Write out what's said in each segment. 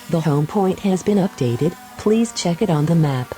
The home point has been updated. Please check it on the map.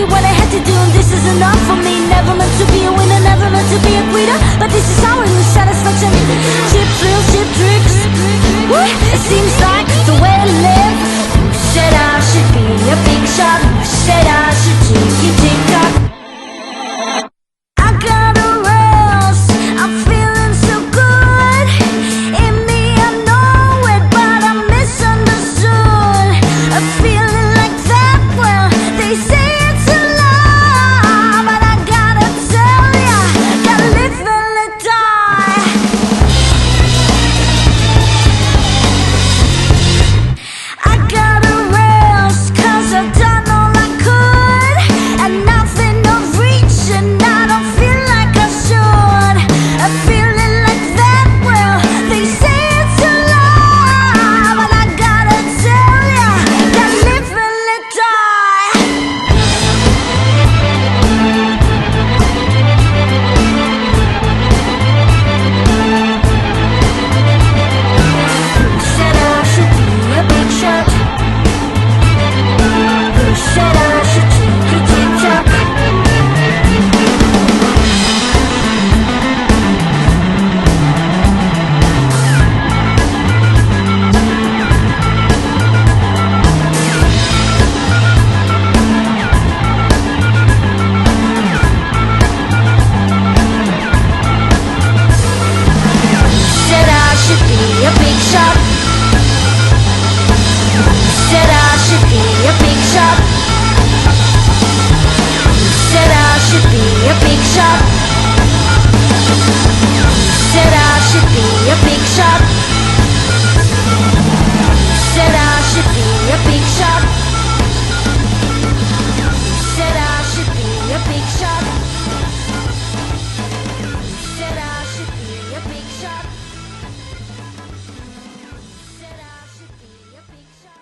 did what I had to do, and this is enough for me. Never meant to be a winner, never meant to be a quitter, but this is how it was satisfaction. Cheap thrills, cheap tricks. Woo! It seems like the way I live. Who said I should be a big shot? Who said I should take it, tick tock? I got a rails, I'm feeling so good. In me I know it, but I'm misunderstood. A feeling like that, well, they say it's a lie, but I gotta tell ya, gotta live and let die. I got a rails, 'cause I've done all I could, and nothing of reach, and I don't feel like I should. A feeling like that, well, they say it's a lie, but I gotta tell ya, gotta live and let die. Who said I should be a big shot? Who said I should take a tick-tock? Said I should be a big shot. Said I should be a big shot. Said I should be a big shot. Said I should be a big shot. Said I should be a big shot. Said I should be a big shot. Said I should be a big shot. Said I should be a big shot.